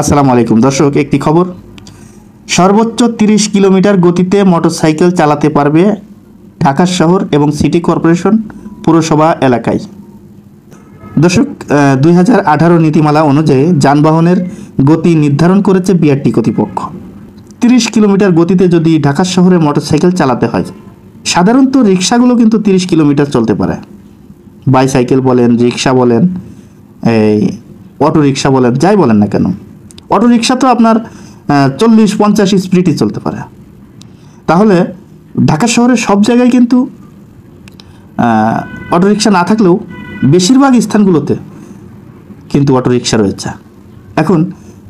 আসসালামু আলাইকুম দর্শক, একটি খবর। সর্বোচ্চ 30 কিলোমিটার গতিতে মোটরসাইকেল চালাতে পারবে ঢাকা শহর এবং সিটি কর্পোরেশন পুরসভা এলাকায়। দর্শক, 2018 নীতিমালা অনুযায়ী যানবাহনের গতি নির্ধারণ করেছে বিআরটি কর্তৃপক্ষ। 30 কিলোমিটার গতিতে যদি ঢাকা শহরে মোটরসাইকেল চালাতে হয়, সাধারণত রিক্সাগুলো কিন্তু 30 কিলোমিটার চলতে পারে। বাইসাইকেল বলেন, রিক্সা বলেন, এই অটো রিক্সা বলেন, যাই বলেন না কেন, অটো রিক্সা তো আপনার 40-50 স্পিডই চলতে পারে। তাহলে ঢাকা শহরের সব জায়গায় কিন্তু অটো রিক্সা না থাকলেও বেশিরভাগ স্থানগুলোতে কিন্তু অটো রিক্সা রয়েছে। এখন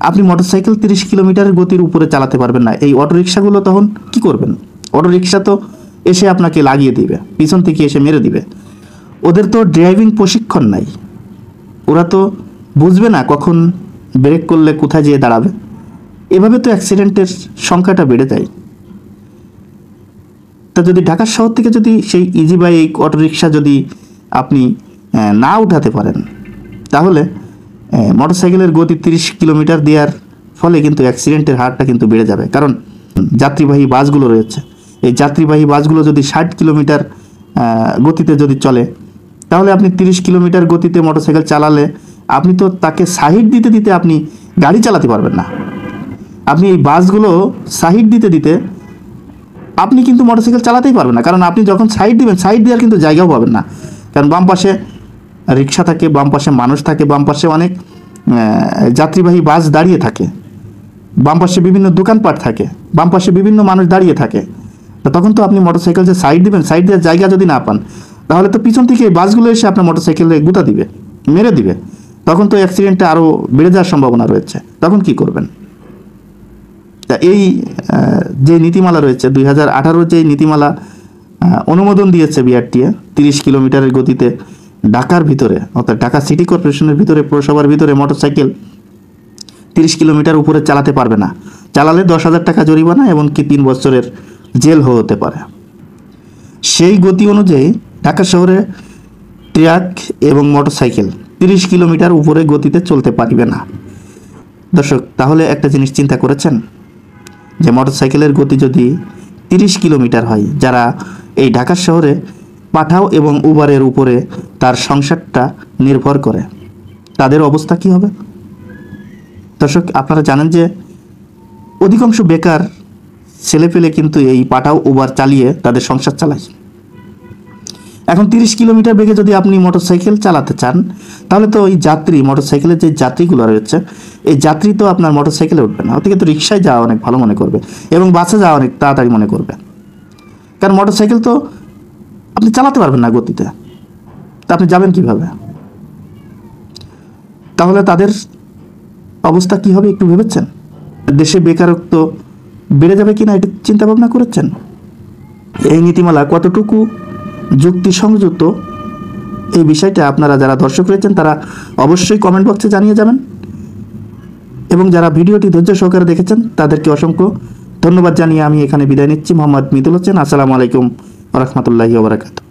আপনি মোটরসাইকেল 30 কিলোমিটারের গতির উপরে চালাতে পারবেন না, এই অটো রিক্সাগুলো তখন কি করবেন? অটো রিক্সা তো এসে আপনাকে লাগিয়ে দিবে, পিছন থেকে এসে মেরে দিবে। ওদের তো ড্রাইভিং প্রশিক্ষণ নাই, ওরা তো বুঝবে না কখন ব্রেক করলে কোথায় যেয়ে দাঁড়াবে। এভাবে তো অ্যাক্সিডেন্টের সংখ্যাটা বেড়ে যায়। তা যদি ঢাকা শহর থেকে যদি সেই ইজি বাইক অটোরিকশা যদি আপনি না উঠাতে পারেন, তাহলে মোটরসাইকেলের গতি 30 কিলোমিটার দেওয়ার ফলে কিন্তু অ্যাক্সিডেন্টের হারটা কিন্তু বেড়ে যাবে। কারণ যাত্রীবাহী বাসগুলো রয়েছে, এই যাত্রীবাহী বাসগুলো যদি 60 কিলোমিটার গতিতে যদি চলে, তাহলে আপনি 30 কিলোমিটার গতিতে মোটরসাইকেল চালালে আপনি তো তাকে সাইড দিতে দিতে আপনি গাড়ি চালাতে পারবেন না। আপনি এই বাসগুলো সাইড দিতে দিতে আপনি কিন্তু মোটরসাইকেল চালাতেই পারবেন না, কারণ আপনি যখন সাইড দিবেন, সাইড দেওয়ার কিন্তু জায়গাও পাবেন না। কারণ বাম পাশে রিক্সা থাকে, বাম পাশে মানুষ থাকে, বাম পাশে অনেক যাত্রীবাহী বাস দাঁড়িয়ে থাকে, বাম পাশে বিভিন্ন দোকানপাট থাকে, বাম পাশে বিভিন্ন মানুষ দাঁড়িয়ে থাকে। তখন তো আপনি মোটরসাইকেল যে সাইড দিবেন, সাইড দেওয়ার জায়গা যদি না পান, তাহলে তো পিছন থেকে এই বাসগুলো এসে আপনার মোটরসাইকেলে গুঁতা দিবে, মেরে দিবে। তখন তো অ্যাক্সিডেন্টটা আরও বেড়ে যাওয়ার সম্ভাবনা রয়েছে। তখন কি করবেন? তা এই যে নীতিমালা রয়েছে, 2018 যে নীতিমালা অনুমোদন দিয়েছে বিআরটিএ, 30 কিলোমিটারের গতিতে ঢাকার ভিতরে, অর্থাৎ ঢাকা সিটি কর্পোরেশনের ভিতরে, পৌরসভার ভিতরে মোটরসাইকেল 30 কিলোমিটার উপরে চালাতে পারবে না। চালালে 10,000 টাকা জরিমানা এবং 3 বছরের জেল হতে পারে। সেই গতি অনুযায়ী ঢাকা শহরে ট্রাক এবং মোটরসাইকেল 30 কিলোমিটার উপরে গতিতে চলতে পারবে না। দর্শক, তাহলে একটা জিনিস চিন্তা করেছেন যে মোটরসাইকেলের গতি যদি 30 কিলোমিটার হয়, যারা এই ঢাকা শহরে পাঠাও এবং উবারের উপরে তার সংসারটা নির্ভর করে, তাদের অবস্থা কি হবে? দর্শক, আপনারা জানেন যে অধিকাংশ বেকার ছেলেপেলে কিন্তু এই পাঠাও উবার চালিয়ে তাদের সংসার চালায়। এখন 30 কিলোমিটার বেগে যদি আপনি মোটরসাইকেল চালাতে চান, তাহলে তো ওই যাত্রী, মোটরসাইকেলের যে যাত্রীগুলো রয়েছে, এই যাত্রী তো আপনার মোটরসাইকেলে উঠবে না, ওদিকে তো রিক্সায় যাওয়া অনেক ভালো মনে করবে এবং বাসে যাওয়া অনেক তাড়াতাড়ি মনে করবে। কারণ মোটরসাইকেল তো আপনি চালাতে পারবেন না গতিতে, তা আপনি যাবেন কিভাবে? তাহলে তাদের অবস্থা কি হবে একটু ভেবেছেন? দেশে বেকারত্ব বেড়ে যাবে কিনা এটা চিন্তা ভাবনা করেছেন? এই নীতিমালা কতটুকু যুক্তিসংযুক্ত, এই বিষয়টা আপনারা যারা দর্শক রয়েছেন তারা অবশ্যই কমেন্ট বক্সে জানিয়ে যাবেন। এবং যারা ভিডিওটি ধৈর্য সহকারে দেখেছেন তাদেরকে অসংখ্য ধন্যবাদ জানিয়ে আমি এখানে বিদায় নিচ্ছি। মোহাম্মদ মিতুল হোসেন। আসসালামু আলাইকুম ওয়া রাহমাতুল্লাহি ওয়া বারাকাতুহু।